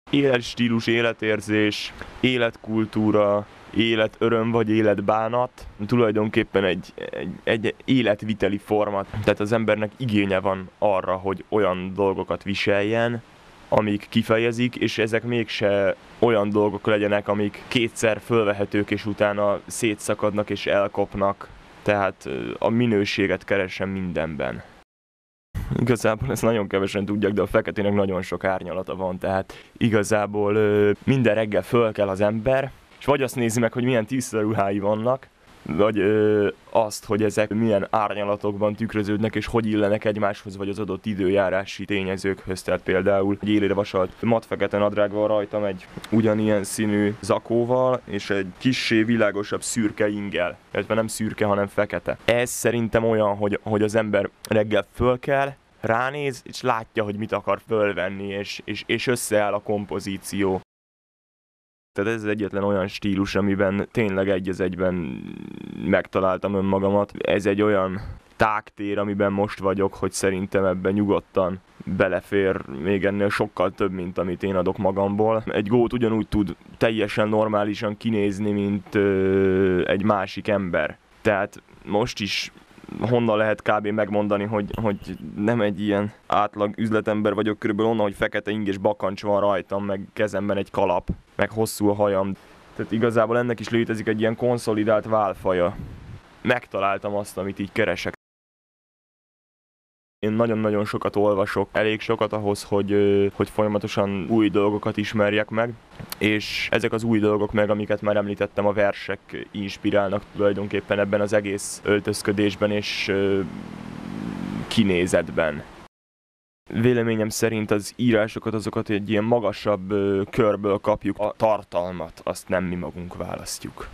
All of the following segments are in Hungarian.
Életstílus, életérzés, életkultúra, életöröm vagy életbánat, tulajdonképpen egy életviteli forma. Tehát az embernek igénye van arra, hogy olyan dolgokat viseljen, amik kifejezik, és ezek mégse olyan dolgok legyenek, amik kétszer fölvehetők, és utána szétszakadnak és elkopnak. Tehát a minőséget keresem mindenben. Igazából ezt nagyon kevesen tudják, de a feketének nagyon sok árnyalata van, tehát igazából minden reggel föl kell az ember, és vagy azt nézi meg, hogy milyen tiszta ruhái vannak, vagy azt, hogy ezek milyen árnyalatokban tükröződnek, és hogy illenek egymáshoz, vagy az adott időjárási tényezőkhöz. Tehát például egy élére vasalt matfekete nadrág van rajtam egy ugyanilyen színű zakóval, és egy kissé világosabb szürke ingel. Illetve nem szürke, hanem fekete. Ez szerintem olyan, hogy az ember reggel föl kell, ránéz, és látja, hogy mit akar fölvenni, és összeáll a kompozíció. Tehát ez az egyetlen olyan stílus, amiben tényleg egy az egyben megtaláltam önmagamat. Ez egy olyan tágtér, amiben most vagyok, hogy szerintem ebben nyugodtan belefér még ennél sokkal több, mint amit én adok magamból. Egy gót ugyanúgy tud teljesen normálisan kinézni, mint egy másik ember. Tehát most is honnan lehet kb. Megmondani, hogy nem egy ilyen átlag üzletember vagyok, körülbelül onnan, hogy fekete ing és bakancs van rajtam, meg kezemben egy kalap, meg hosszú a hajam. Tehát igazából ennek is létezik egy ilyen konszolidált válfaja. Megtaláltam azt, amit így keresek. Én nagyon-nagyon sokat olvasok, elég sokat ahhoz, hogy folyamatosan új dolgokat ismerjek meg, és ezek az új dolgok meg, amiket már említettem, a versek inspirálnak tulajdonképpen ebben az egész öltözködésben és kinézetben. Véleményem szerint az írásokat, azokat egy ilyen magasabb körből kapjuk, a tartalmat azt nem mi magunk választjuk.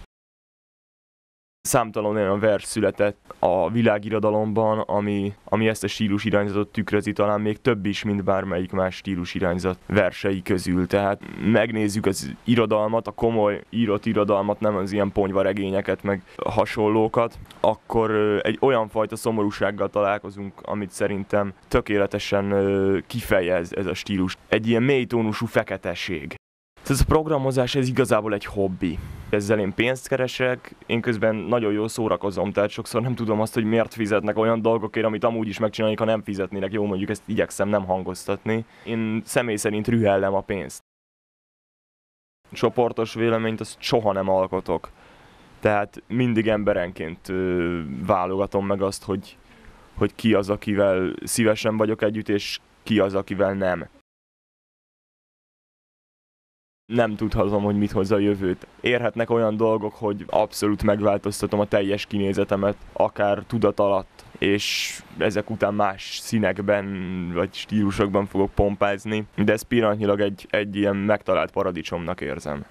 Számtalan olyan vers született a világirodalomban, ami ezt a stílusirányzatot tükrözi, talán még több is, mint bármelyik más stílusirányzat versei közül. Tehát megnézzük az irodalmat, a komoly írott irodalmat, nem az ilyen ponyvaregényeket, meg hasonlókat, akkor egy olyan fajta szomorúsággal találkozunk, amit szerintem tökéletesen kifejez ez a stílus. Egy ilyen mélytónusú feketeség. Ez a programozás, ez igazából egy hobbi. Ezzel én pénzt keresek, én közben nagyon jól szórakozom, tehát sokszor nem tudom azt, hogy miért fizetnek olyan dolgokért, amit amúgy is megcsinálnék, ha nem fizetnének. Jó, mondjuk ezt igyekszem nem hangoztatni. Én személy szerint rühellem a pénzt. Csoportos véleményt azt soha nem alkotok. Tehát mindig emberenként válogatom meg azt, hogy ki az, akivel szívesen vagyok együtt, és ki az, akivel nem. Nem tudhatom, hogy mit hoz a jövőt. Érhetnek olyan dolgok, hogy abszolút megváltoztatom a teljes kinézetemet, akár tudat alatt, és ezek után más színekben vagy stílusokban fogok pompázni, de ezt pillanatnyilag egy ilyen megtalált paradicsomnak érzem.